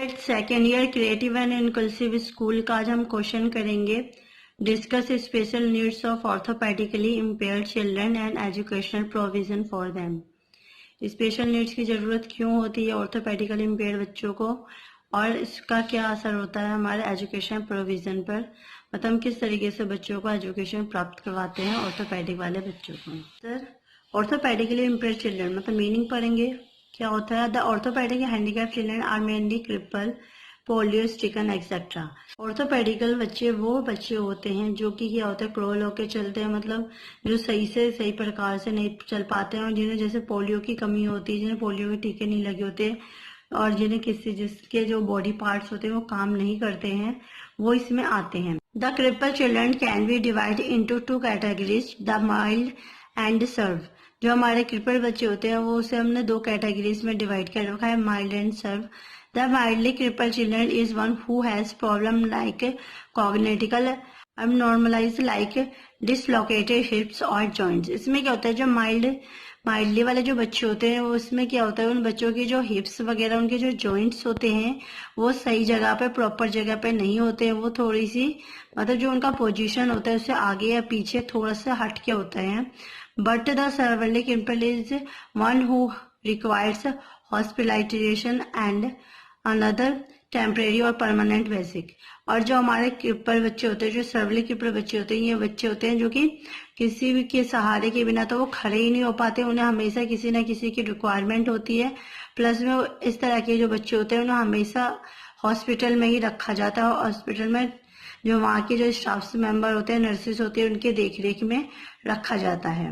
Second year creative and inclusive school का आज हम क्वेश्चन करेंगे। Discuss special needs of orthopaedically impaired children and educational provision for them. Special needs की जरूरत क्यों होती है ऑर्थोपेडिकली इम्पेयर्ड बच्चों को, और इसका क्या असर होता है हमारे एजुकेशन प्रोविजन पर, मतलब हम किस तरीके से बच्चों को एजुकेशन प्राप्त करवाते हैं ऑर्थोपेडिक वाले बच्चों को। सर, ऑर्थोपेडिकली इम्पेयर्ड चिल्ड्रन मतलब मीनिंग पढ़ेंगे क्या होता है। The orthopaedic handicapped children are mainly cripple, polio stricken etcetera. Orthopaedical बच्चे वो बच्चे होते हैं जो कि क्या होता है, क्रोल होके चलते हैं, मतलब जो सही से सही प्रकार से नहीं चल पाते हैं, और जिन्हें जैसे पोलियो की कमी होती है, जिन्हें पोलियो के टीके नहीं लगे होते, और जिन्हें जिसके जो बॉडी पार्ट्स होते हैं वो काम नहीं करते हैं, वो इसमें आते हैं। The cripple children can be divide into two categories, the mild and severe. जो हमारे क्रिपल बच्चे होते हैं वो उसे हमने दो कैटेगरीज में डिवाइड कर रखा है, mild and severe. The mildly cripple children is one who has problem like congenital abnormalities like dislocated hips और जॉइंट्स। इसमें क्या होता है, जो माइल्डली वाले जो बच्चे होते हैं वो उसमें क्या होता है, उन बच्चों की जो हिप्स वगैरह उनके जो जॉइंट्स होते हैं वो सही जगह पे प्रॉपर जगह पे नहीं होते हैं, वो थोड़ी सी मतलब जो उनका पोजीशन होता है उससे आगे या पीछे थोड़ा सा हट के होता है। But the severely cripple is one who requires hospitalisation and another temporary or permanent basic. और जो हमारे क्रिपल बच्चे होते हैं, जो सर्वेलिक क्रिपल बच्चे होते हैं, ये बच्चे होते हैं जो कि किसी भी के सहारे के बिना तो वो खड़े ही नहीं हो पाते, उन्हें हमेशा किसी ना किसी की रिक्वायरमेंट होती है। प्लस में इस तरह के जो बच्चे होते हैं उन्हें हमेशा हॉस्पिटल में ही रखा जाता है। हॉस्पिटल में जो वहाँ के जो स्टाफ मेंबर होते हैं, नर्सेस होती है, उनके देखरेख में रखा जाता है।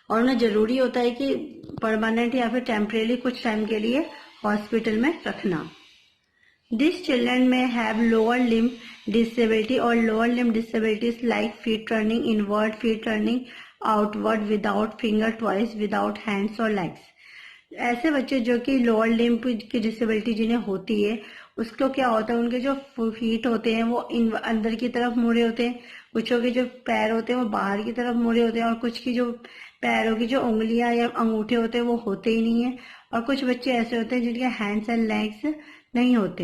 और उन्हें जरूरी होता है कि परमानेंट या फिर टेम्परेरी कुछ टाइम के लिए हॉस्पिटल में रखना। This children may have lower limb disability और lower limb disabilities like feet turning inward, feet turning outward without finger twice, without hands और लेग्स। ऐसे बच्चे जो कि लोअर लिम्ब की डिसेबिलिटी जिन्हें होती है, उसको क्या होता है, उनके जो फीट होते हैं वो अंदर की तरफ मुड़े होते हैं, कुछों के जो पैर होते हैं वो बाहर की तरफ मुड़े होते हैं, और कुछ की जो पैरों की जो उंगलियां या अंगूठे होते हैं वो होते ही नहीं है, और कुछ बच्चे ऐसे होते हैं जिनके हैंड्स एंड लेग्स नहीं होते।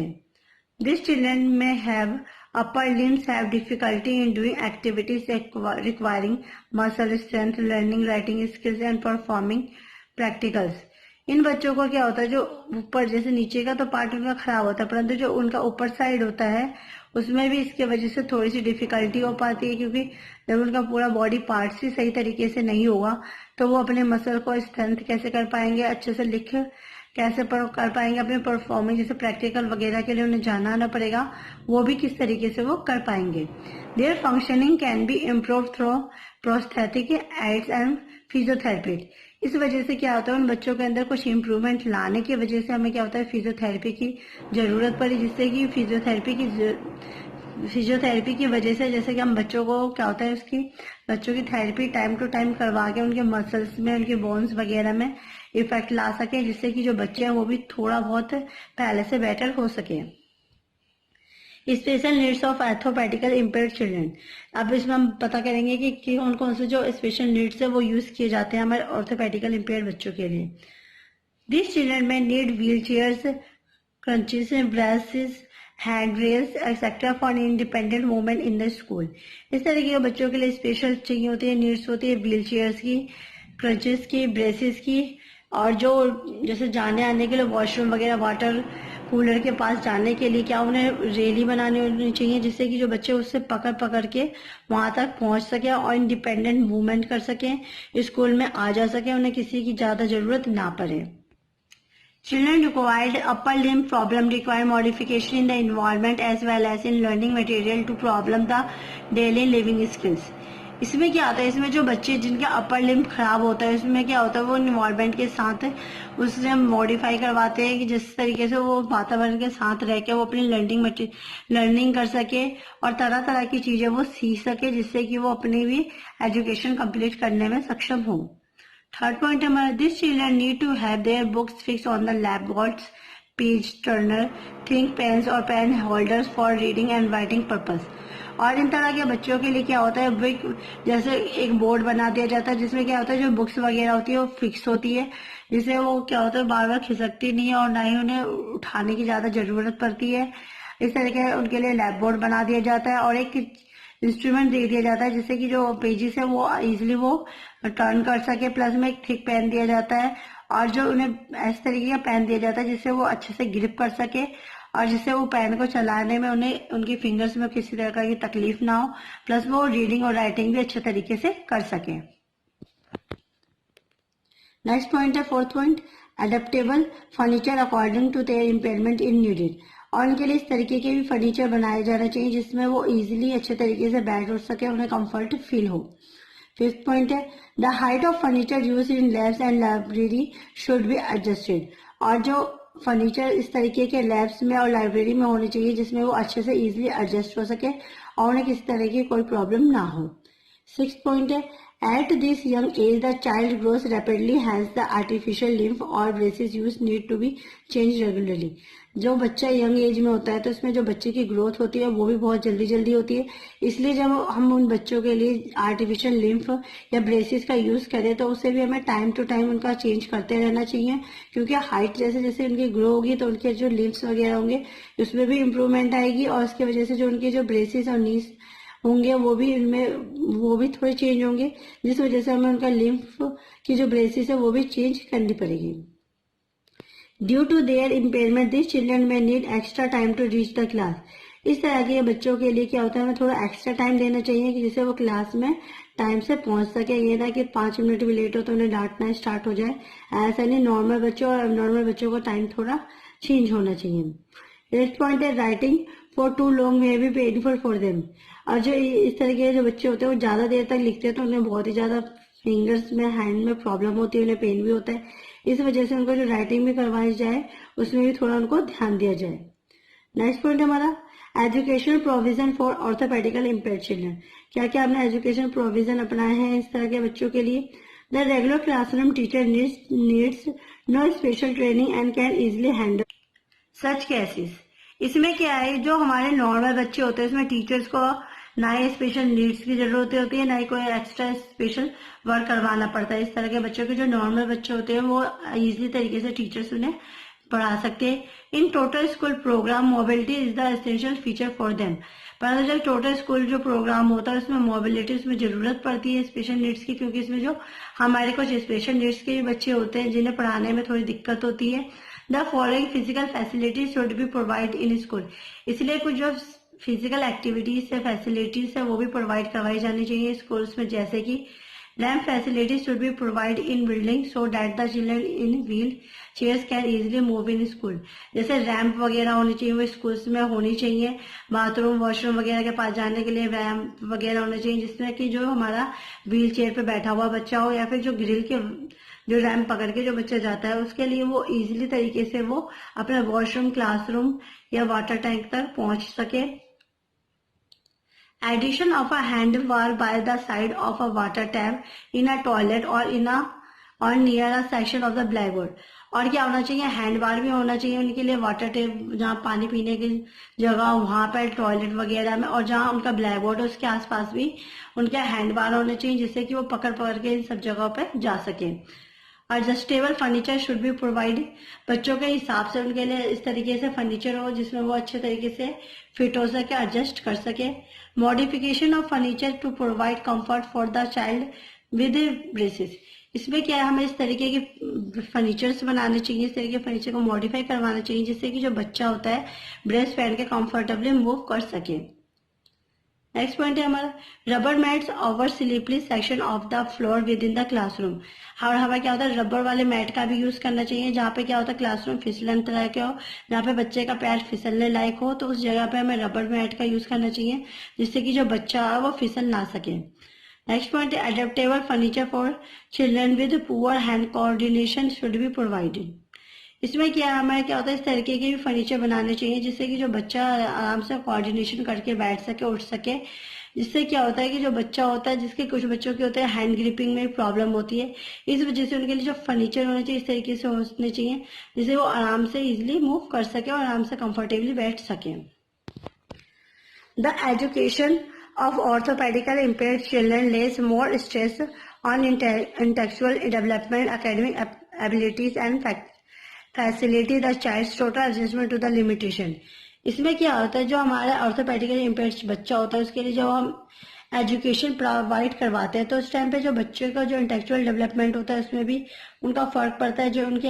This children may have upper limbs have difficulty in doing activities requiring muscle strength, learning writing skills and performing practicals. इन बच्चों को क्या होता है, जो ऊपर जैसे नीचे का तो पार्ट उनका खराब होता है, परंतु जो उनका ऊपर साइड होता है उसमें भी इसके वजह से थोड़ी सी डिफिकल्टी हो पाती है, क्योंकि जब उनका पूरा बॉडी पार्ट्स ही सही तरीके से नहीं होगा तो वो अपने मसल को स्ट्रेंथ कैसे कर पाएंगे, अच्छे से लिख कैसे कर पाएंगे, अपने परफॉर्मेंस जैसे प्रैक्टिकल वगैरह के लिए उन्हें जाना आना पड़ेगा, वो भी किस तरीके से वो कर पाएंगे। Their functioning can be improve through prosthetic aids and physiotherapy. इस वजह से क्या होता है, उन बच्चों के अंदर कुछ इम्प्रूवमेंट लाने की वजह से हमें क्या होता है, फिजियोथेरेपी की जरूरत पड़ी, जिससे कि फिजियोथेरेपी की वजह से जैसे कि हम बच्चों को क्या होता है, उसकी बच्चों की थेरेपी टाइम टू टाइम करवा के उनके मसल्स में, उनके बोन्स वगैरह में इफेक्ट ला सके, जिससे कि जो बच्चे हैं वो भी थोड़ा बहुत पहले से बेटर हो सके। Special needs of orthopaedical impaired children. अब इसमें हम पता करेंगे कि कौन कौन से जो स्पेशल नीड्स है वो यूज किए जाते हैं हमारे ऑर्थोपेडिकल इम्पेयर्ड बच्चों के लिए। This children may need wheel chairs, crunches, braces, hand rails etcetera for independent movement in the school. इस तरीके के बच्चों के लिए स्पेशल चाहिए होती है, नीड्स होती है व्हील चेयर्स की, क्रंचेस की, ब्रेसेस की, और जो जैसे जाने आने के लिए वॉशरूम वगैरह, वाटर कूलर के पास जाने के लिए क्या उन्हें रेली बनानी होनी चाहिए, जिससे कि जो बच्चे उससे पकड़ पकड़ के वहां तक पहुंच सके और इंडिपेंडेंट मूवमेंट कर सकें, स्कूल में आ जा सके, उन्हें किसी की ज्यादा जरूरत ना पड़े। Children required upper limb problem require modification in the environment as well as in learning material to problem the daily living skills. इसमें क्या आता है, इसमें जो बच्चे जिनका अपर लिम्ब खराब होता है उसमें क्या होता है, वो इन्वायरमेंट के साथ उससे मॉडिफाई करवाते हैं कि जिस तरीके से वो वातावरण के साथ रह के वो अपनी लर्निंग कर सके और तरह तरह की चीजें वो सीख सके, जिससे कि वो अपनी भी एजुकेशन कंप्लीट करने में सक्षम हो। थर्ड पॉइंट हमारा, this children need to have their books fixed on the lap boards, page turner, thick pens और pen holders for reading and writing purpose. और इन तरह के बच्चों के लिए क्या होता है, जैसे एक बोर्ड बना दिया जाता है जिसमें क्या होता है जो बुक्स वगैरह होती है वो फिक्स होती है, जिससे वो क्या होता है बार बार खिसकती नहीं है और ना ही उन्हें उठाने की ज्यादा जरूरत पड़ती है। इस तरीके से उनके लिए लैप बोर्ड बना दिया जाता है और एक इंस्ट्रूमेंट दे दिया जाता है जिससे कि जो पेजेस है वो इजिली वो टर्न कर सके। प्लस में एक थिक पेन दिया जाता है और जो उन्हें इस तरीके का पेन दिया जाता है जिससे वो अच्छे से ग्रिप कर सके और जिससे वो पेन को चलाने में उन्हें उनकी फिंगर्स में किसी तरह की तकलीफ ना हो। प्लस वो रीडिंग और राइटिंग भी अच्छे तरीके से कर सके। नेक्स्ट पॉइंट है fourth point, adaptable furniture according to their impairment in needed. और उनके लिए इस तरीके के भी फर्नीचर बनाए जाना चाहिए जिसमें वो इजीली अच्छे तरीके से बैठ उठ सके, उन्हें कंफर्ट फील हो। फिफ्थ पॉइंट है the height of furniture use in labs and library should be adjusted. और जो फर्नीचर इस तरीके के लैब्स में और लाइब्रेरी में होने चाहिए जिसमें वो अच्छे से इजीली एडजस्ट हो सके और उन्हें किसी तरह की कोई प्रॉब्लम ना हो। सिक्स्थ पॉइंट है at this young age the child grows rapidly, hence the artificial limb or braces used need to be changed regularly। जो बच्चा यंग एज में होता है तो उसमें जो बच्चे की ग्रोथ होती है वो भी बहुत जल्दी जल्दी होती है, इसलिए जब हम उन बच्चों के लिए आर्टिफिशियल लिम्फ या ब्रेसेस का यूज करें तो उसे भी हमें टाइम टू टाइम उनका चेंज करते रहना चाहिए, क्योंकि हाइट जैसे जैसे उनकी ग्रो होगी तो उनके जो लिम्फ्स वगैरह होंगे उसमें भी इम्प्रूवमेंट आएगी और उसकी वजह से जो उनके जो ब्रेसेस और नीज होंगे वो भी थोड़े चेंज होंगे, जिस वजह से हमें उनका लिम्फ की जो ब्रेसेस है वो भी चेंज करनी पड़ेगी। Due to their impairment this children may need extra time to reach the class. इस तरह के बच्चों के लिए क्या होता है हमें थोड़ा एक्स्ट्रा टाइम देना चाहिए कि जिससे वो क्लास में टाइम से पहुंच सके। ये ना कि 5 मिनट भी लेट हो तो उन्हें डांटना स्टार्ट हो जाए, ऐसा नहीं। नॉर्मल बच्चों और नॉर्मल बच्चों का टाइम थोड़ा चेंज होना चाहिए। नेक्स्ट पॉइंट है writing for too long may be painful for them. और जो इस तरह के जो बच्चे होते हैं वो ज्यादा देर तक लिखते हैं तो उन्हें बहुत ही ज्यादा फिंगर्स में हैंड में प्रॉब्लम होती है, उन्हें पेन भी होता है। इस वजह से उनको जो राइटिंग भी करवाई जाए उसमें भी थोड़ा उनको ध्यान दिया जाए। नेक्स्ट पॉइंट हमारा educational provision for orthopaedical impaired children. क्या क्या हमने एजुकेशन प्रोविजन अपनाए हैं इस तरह के बच्चों के लिए। The regular classroom teacher needs no special training and can easily handle such cases. इसमें क्या है जो हमारे नॉर्मल बच्चे होते हैं इसमें टीचर्स को ना ही स्पेशल नीड्स की जरूरत होती है ना ही कोई एक्स्ट्रा स्पेशल वर्क करवाना पड़ता है। इस तरह के बच्चों के जो नॉर्मल बच्चे होते हैं वो इजीली तरीके से टीचर्स उन्हें पढ़ा सकते हैं। In total school program mobility is the essential feature for them. परंतु जब टोटल स्कूल जो प्रोग्राम होता है उसमें मोबिलिटी उसमें जरूरत पड़ती है स्पेशल नीड्स की, क्योंकि इसमें जो हमारे कुछ स्पेशल नीड्स के बच्चे होते हैं जिन्हें पढ़ाने में थोड़ी दिक्कत होती है। The following physical facilities should be provide in school. इसलिए कुछ जो फिजिकल एक्टिविटीज है फैसिलिटीज है वो भी प्रोवाइड करवाई जानी चाहिए स्कूल्स में, जैसे कि ramp facilities should be provide in building so that the children in wheel chairs can easily move in school. जैसे रैम्प वगैरह होनी चाहिए वो स्कूल्स में होनी चाहिए, बाथरूम वॉशरूम वगैरह के पास जाने के लिए रैम्प वगैरह होने चाहिए जिसमें कि जो हमारा व्हील चेयर पे बैठा हुआ बच्चा हो या फिर जो ग्रिल के जो रैम्प पकड़ के जो बच्चा जाता है उसके लिए वो इजीली तरीके से वो अपने वॉशरूम क्लासरूम या वाटर टैंक तक पहुंच सके। Addition of a handbar by the side of a water tap in a toilet or near a section of the blackboard। और क्या होना चाहिए, हैंड बार भी होना चाहिए उनके लिए, वाटर टेप जहाँ पानी पीने की जगह वहां पर टॉयलेट वगैरह में, और जहाँ उनका ब्लैक बोर्ड है उसके आसपास भी उनके हैंड बार होने चाहिए जिससे कि वो पकड़ पकड़ के इन सब जगहों पर जा सके। Adjustable furniture should be provide. बच्चों के हिसाब से उनके लिए इस तरीके से फर्नीचर हो जिसमें वो अच्छे तरीके से फिट हो सके, एडजस्ट कर सके। Modification of furniture to provide comfort for the child with braces. इसमें क्या है हमें इस तरीके के फर्नीचर्स बनाने चाहिए, इस तरीके के फर्नीचर को मॉडिफाई करवाना चाहिए जिससे कि जो बच्चा होता है ब्रेस पहन के कंफर्टेबली मूव कर सके। नेक्स्ट पॉइंट है हमारा rubber mats over slippery section of the floor with in the classroom. और हमें क्या होता है रबर वाले मैट का भी यूज करना चाहिए जहाँ पे क्या होता है क्लासरूम फिसलन तरह के हो, जहाँ पे बच्चे का पैर फिसलने लायक हो तो उस जगह पे हमें रबर मैट का यूज करना चाहिए जिससे कि जो बच्चा है वो फिसल ना सके। नेक्स्ट पॉइंट है adaptable furniture for children with poor hand coordination should be provided. इसमें क्या हमारे क्या होता है इस तरीके के भी फर्नीचर बनाने चाहिए जिससे कि जो बच्चा आराम से कोऑर्डिनेशन करके बैठ सके उठ सके। जिससे क्या होता है कि जो बच्चा होता है जिसके कुछ बच्चों के होते हैं हैंड ग्रिपिंग में प्रॉब्लम होती है, इस वजह से उनके लिए जो फर्नीचर होना चाहिए इस तरीके से होने चाहिए जिससे वो आराम से इजिली मूव कर सके और आराम से कंफर्टेबली बैठ सके। The education of orthopedically impaired children lays more stress on intellectual development, academic abilities and facilitate the child's total adjustment to the limitation. इसमें क्या होता है, जो हमारा ऑर्थोपेडिकली इम्पेयर्ड बच्चा होता है उसके लिए जब हम एजुकेशन प्रोवाइड करवाते हैं तो उस टाइम पे जो बच्चे का जो इंटेलेक्चुअल डेवलपमेंट होता है उसमें भी उनका फर्क पड़ता है। जो उनकी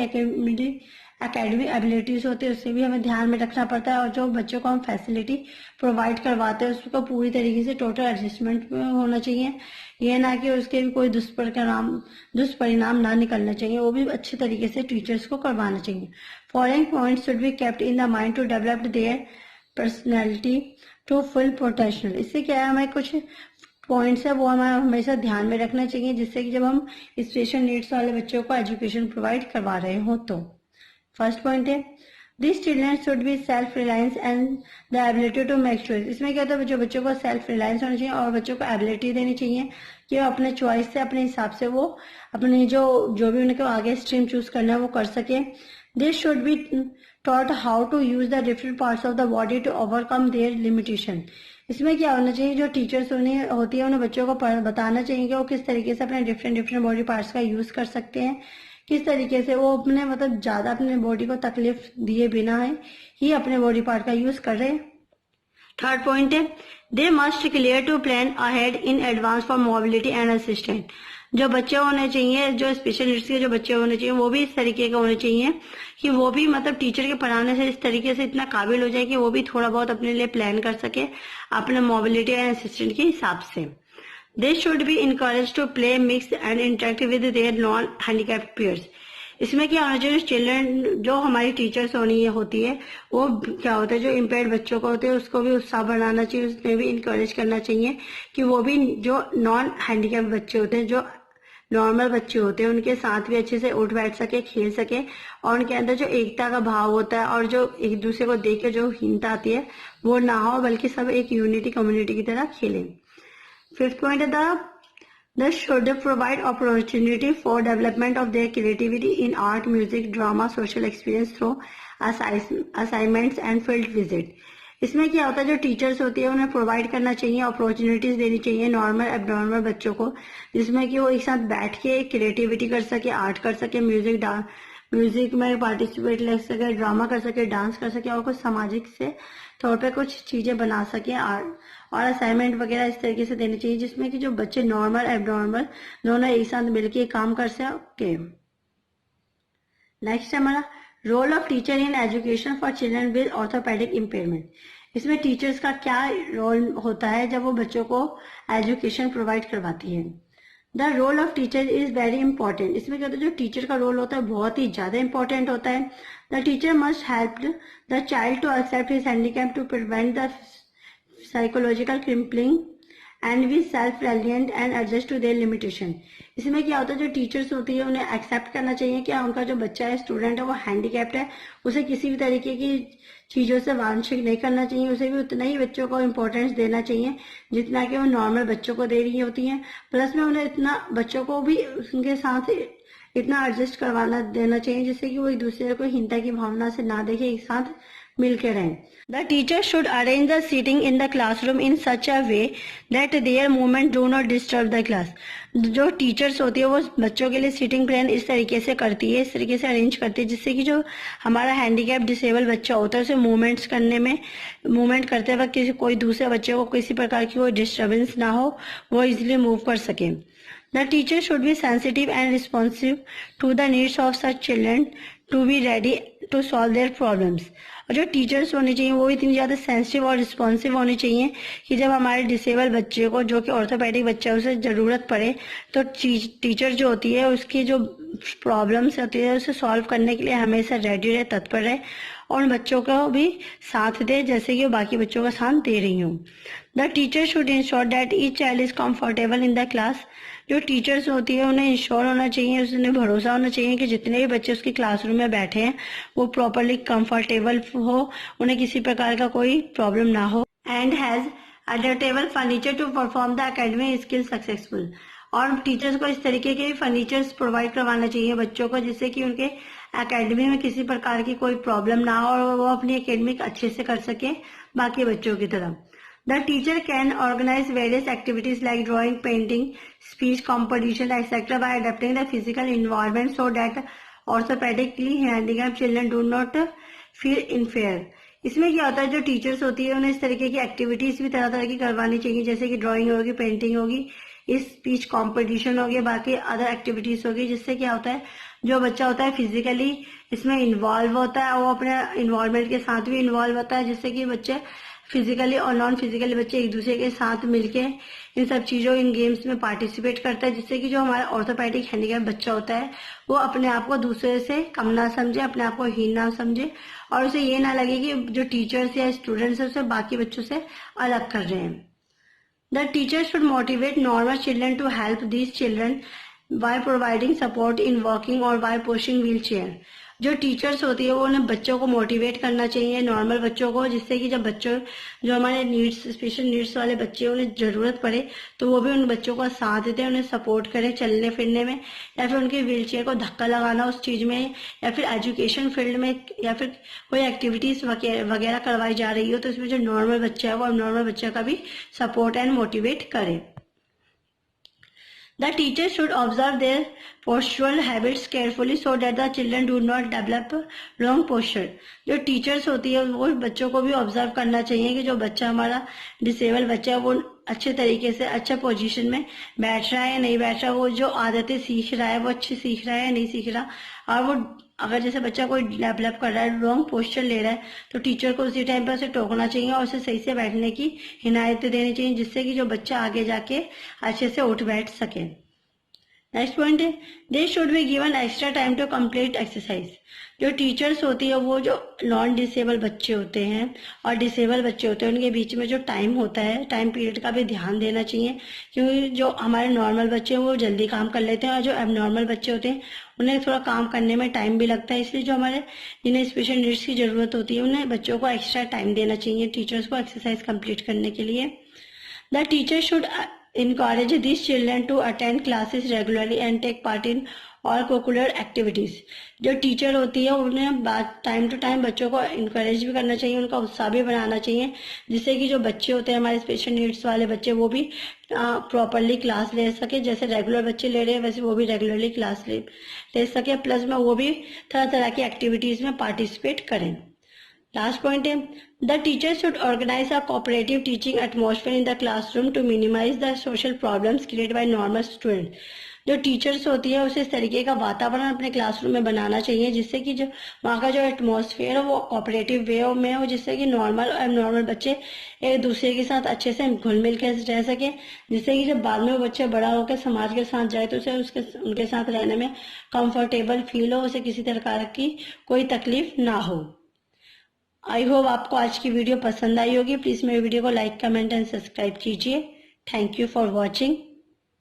एकेडमिक एबिलिटीज होती है उससे भी हमें ध्यान में रखना पड़ता है, और जो बच्चों को हम फैसिलिटी प्रोवाइड करवाते हैं उसको पूरी तरीके से टोटल एडजस्टमेंट होना चाहिए। ये ना कि उसके भी कोई दुष्परिणाम ना निकलना चाहिए, वो भी अच्छे तरीके से टीचर्स को करवाना चाहिए। Following points should be kept in the mind to develop their personality to full potential. इससे क्या है, हमें कुछ पॉइंट्स है वो हमें हमेशा ध्यान में रखना चाहिए, जिससे कि जब हम स्पेशल नीड्स वाले बच्चों को एजुकेशन प्रोवाइड करवा रहे हो तो। फर्स्ट पॉइंट है this children should be self reliance and the ability to make choice. इसमें क्या होता है, जो बच्चों को सेल्फ रिलायंस होना चाहिए और बच्चों को एबिलिटी देनी चाहिए कि वो अपने चॉइस से, अपने हिसाब से वो अपनी जो भी उनको आगे स्ट्रीम चूज करना है वो कर सके। This should be taught how to use the different parts of the body to overcome their limitation। इसमें क्या होना चाहिए, जो टीचर्स होती है उन्हें बच्चों को बताना चाहिए कि वो किस तरीके से अपने डिफरेंट बॉडी पार्ट्स का यूज कर सकते हैं, किस तरीके से वो अपने मतलब ज्यादा अपने बॉडी को तकलीफ दिए बिना ही अपने बॉडी पार्ट का यूज कर रहे हैं। थर्ड पॉइंट है they must clear to plan ahead in advance for mobility and assistant. जो बच्चे होने चाहिए, जो स्पेशल नीड्स के जो बच्चे होने चाहिए वो भी इस तरीके के होने चाहिए कि वो भी मतलब टीचर के पढ़ाने से इस तरीके से इतना काबिल हो जाए कि वो भी थोड़ा बहुत अपने लिए प्लान कर सके अपने मोबिलिटी एंड असिस्टेंट के हिसाब से। They should be encourage to play mix and interact with their non handicapped peers. इसमें क्या होना चाहिए, चिल्ड्रन जो हमारी टीचर्स होती है वो क्या होता है, जो इम्पेयर्ड बच्चों को होते हैं उसको भी उत्साह बढ़ाना चाहिए, उसमें भी इनकरेज करना चाहिए कि वो भी जो नॉन हैंडीकैप्ड बच्चे होते हैं, जो नॉर्मल बच्चे होते हैं उनके साथ भी अच्छे से उठ बैठ सके, खेल सके, और उनके अंदर जो एकता का भाव होता है और जो एक दूसरे को देख के जो हीनता आती है वो ना हो, बल्कि सब एक यूनिटी कम्युनिटी की तरह खेलें। फिफ्थ पॉइंट है the should provide opportunity for development of their creativity in art, music, drama, social experience through assignments and field visit. इसमें क्या होता है, जो टीचर्स होती है उन्हें प्रोवाइड करना चाहिए, अपॉर्चुनिटीज देनी चाहिए नॉर्मल एबनॉर्मल बच्चों को, जिसमें कि वो एक साथ बैठ के क्रिएटिविटी कर सके, आर्ट कर सके, म्यूजिक में पार्टिसिपेट ले सके, ड्रामा कर सके, डांस कर सके, और कुछ सामाजिक से तौर पे कुछ चीजें बना सके, और असाइनमेंट वगैरह इस तरीके से देनी चाहिए जिसमें कि जो बच्चे नॉर्मल एबनॉर्मल दोनों एक साथ मिलकर काम कर सके। नेक्स्ट है हमारा role of teacher in education for children with orthopaedic impairment. इसमें टीचर्स का क्या रोल होता है जब वो बच्चों को एजुकेशन प्रोवाइड करवाती है। The role of teacher is very important. इसमें क्या होता है, जो टीचर का रोल होता है बहुत ही ज्यादा इंपॉर्टेंट होता है। The teacher must help the child to accept his handicap to prevent the psychological crippling and be self reliant and adjust to their limitation. इसमें क्या होता है, जो टीचर्स होती है उन्हें एक्सेप्ट करना चाहिए कि उनका जो बच्चा है, स्टूडेंट है, वो हैंडीकैप्ड है, उसे किसी भी तरीके की चीजों से वांछित नहीं करना चाहिए, उसे भी उतना ही बच्चों को इम्पोर्टेंस देना चाहिए जितना कि वो नॉर्मल बच्चों को दे रही होती है। प्लस में उन्हें इतना बच्चों को भी उनके साथ इतना एडजस्ट करवाना देना चाहिए जिससे कि वो एक दूसरे को हीनता की भावना से ना देखे, एक साथ मिलकर रहें। The teacher should arrange the seating in the classroom in such a way that their movement do not disturb the class। जो टीचर्स होती है वो बच्चों के लिए सीटिंग प्लान इस तरीके से करती है, इस तरीके से अरेंज करती है जिससे कि जो हमारा हैंडीकैप डिसेबल बच्चा होता है उसे मूवमेंट करते वक्त कोई दूसरे बच्चे को किसी प्रकार की कोई डिस्टर्बेंस ना हो, वो इजिली मूव कर सके। The teacher should be sensitive and responsive to the needs of such children to be ready to solve their problems। और जो टीचर्स होने चाहिए वो इतनी ज़्यादा सेंसिटिव और रिस्पॉन्सिव होने चाहिए कि जब हमारे डिसेबल बच्चे को, जो कि ऑर्थोपेडिक बच्चा है, उसे ज़रूरत पड़े तो टीचर जो होती है उसकी जो प्रॉब्लम्स होती है उसे सॉल्व करने के लिए हमेशा रेडी रहे, तत्पर रहे, और उन बच्चों को भी साथ दे जैसे कि वो बाकी बच्चों का साथ दे रही हूँ। The teacher should ensure that each child is comfortable in the class. जो टीचर्स होती है उन्हें इंश्योर होना चाहिए, उन्हें भरोसा होना चाहिए कि जितने भी बच्चे उसके क्लासरूम में बैठे हैं वो प्रॉपरली कंफर्टेबल हो, उन्हें किसी प्रकार का कोई प्रॉब्लम ना हो, and has adaptable furniture to perform the academic skill successful. और टीचर्स को इस तरीके के फर्नीचर्स प्रोवाइड करवाना चाहिए बच्चों को जिससे कि उनके एकेडमी में किसी प्रकार की कोई प्रॉब्लम ना हो और वो अपनी एकेडमिक अच्छे से कर सके बाकी बच्चों की तरह। The teacher can organize various activities like drawing, painting, speech competition, etc. by adapting the physical environment so that orthopedically handicapped children do not feel inferior. इसमें क्या होता है, जो टीचर्स होती है उन्हें इस तरीके की एक्टिविटीज भी तरह तरह की करवानी चाहिए, जैसे कि ड्राइंग होगी, पेंटिंग होगी, स्पीच कंपटीशन होगी, बाकी अदर एक्टिविटीज होगी, जिससे क्या होता है जो बच्चा होता है फिजिकली इसमें इन्वॉल्व होता है, वो अपने इन्वॉल्वमेंट के साथ भी इन्वॉल्व होता है, जिससे कि बच्चे फिजिकली और नॉन फिजिकली बच्चे एक दूसरे के साथ मिलके इन सब चीजों, इन गेम्स में पार्टिसिपेट करता है, जिससे कि जो हमारा ऑर्थोपेडिक हैंडीकैप बच्चा होता है वो अपने आप को दूसरे से कम ना समझे, अपने आप को हीन ना समझे, और उसे ये ना लगे कि जो टीचर्स या स्टूडेंट्स है उसे बाकी बच्चों से अलग कर रहे हैं. The teacher should motivate normal children to help these children by providing support in walking और बाय पुशिंग व्हील चेयर. जो टीचर्स होती है वो उन्हें बच्चों को मोटिवेट करना चाहिए, नॉर्मल बच्चों को, जिससे कि जब बच्चों जो हमारे नीड्स, स्पेशल नीड्स वाले बच्चे उन्हें जरूरत पड़े तो वो भी उन बच्चों का साथ देते हैं, उन्हें सपोर्ट करें चलने फिरने में, या फिर उनके व्हील चेयर को धक्का लगाना उस चीज में, या फिर एजुकेशन फील्ड में, या फिर कोई एक्टिविटीज वगैरह करवाई जा रही हो तो इसमें जो नॉर्मल बच्चा है वो नॉर्मल बच्चा का भी सपोर्ट एंड मोटिवेट करे. The teacher should observe their postural habits carefully so that the children do not develop wrong posture. जो टीचर्स होती है वो बच्चों को भी ऑब्जर्व करना चाहिए कि जो बच्चा हमारा डिसेबल बच्चा है वो अच्छे तरीके से अच्छे पोजीशन में बैठ रहा है या नहीं बैठ रहा, वो जो आदतें सीख रहा है वो अच्छी सीख रहा है या नहीं सीख रहा, और वो अगर जैसे बच्चा कोई डेवलप कर रहा है, रॉन्ग पोस्चर ले रहा है, तो टीचर को उसी टाइम पर उसे टोकना चाहिए और उसे सही से बैठने की हिदायतें देनी चाहिए, जिससे कि जो बच्चा आगे जाके अच्छे से उठ बैठ सके. नेक्स्ट पॉइंट है, they should be given extra time to complete exercise. जो टीचर्स होती है वो जो नॉन डिसेबल बच्चे होते हैं और डिसेबल बच्चे होते हैं उनके बीच में जो टाइम होता है, टाइम पीरियड का भी ध्यान देना चाहिए, क्योंकि जो हमारे नॉर्मल बच्चे हैं वो जल्दी काम कर लेते हैं और जो एबनॉर्मल बच्चे होते हैं उन्हें थोड़ा काम करने में टाइम भी लगता है. इसलिए जो हमारे जिन्हें स्पेशल नीड्स की जरूरत होती है उन्हें बच्चों को एक्स्ट्रा टाइम देना चाहिए टीचर्स को एक्सरसाइज कंप्लीट करने के लिए. The teacher should encourage these children to attend classes regularly and take part in all curricular activities. जो टीचर होती है उन्हें टाइम टू टाइम बच्चों को इंकरेज भी करना चाहिए, उनका उत्साह भी बनाना चाहिए, जिससे कि जो बच्चे होते हैं हमारे स्पेशल नीड्स वाले बच्चे वो भी प्रॉपरली क्लास ले सके, जैसे रेगुलर बच्चे ले रहे हैं वैसे वो भी रेगुलरली क्लास ले सके, प्लस में वो भी तरह तरह की एक्टिविटीज में पार्टिसिपेट करें. लास्ट पॉइंट है, the teacher should organise a cooperative teaching atmosphere in the classroom to minimise the social problems created by normal student. जो टीचर्स होती है उसे इस तरीके का वातावरण अपने क्लासरूम में बनाना चाहिए जिससे कि जो वहाँ का जो एटमॉस्फेयर है वो कोऑपरेटिव वे में हो, जिससे कि नॉर्मल और एबनॉर्मल बच्चे एक दूसरे के साथ अच्छे से घुल मिल के रह सके, जिससे कि जब बाद में वो बच्चा बड़ा होकर समाज के साथ जाए तो उसे उनके साथ रहने में कंफर्टेबल फील हो, उसे किसी प्रकार की कोई तकलीफ ना हो. आई होप आपको आज की वीडियो पसंद आई होगी. प्लीज मेरे वीडियो को लाइक, कमेंट एंड सब्सक्राइब कीजिए. Thank you for watching.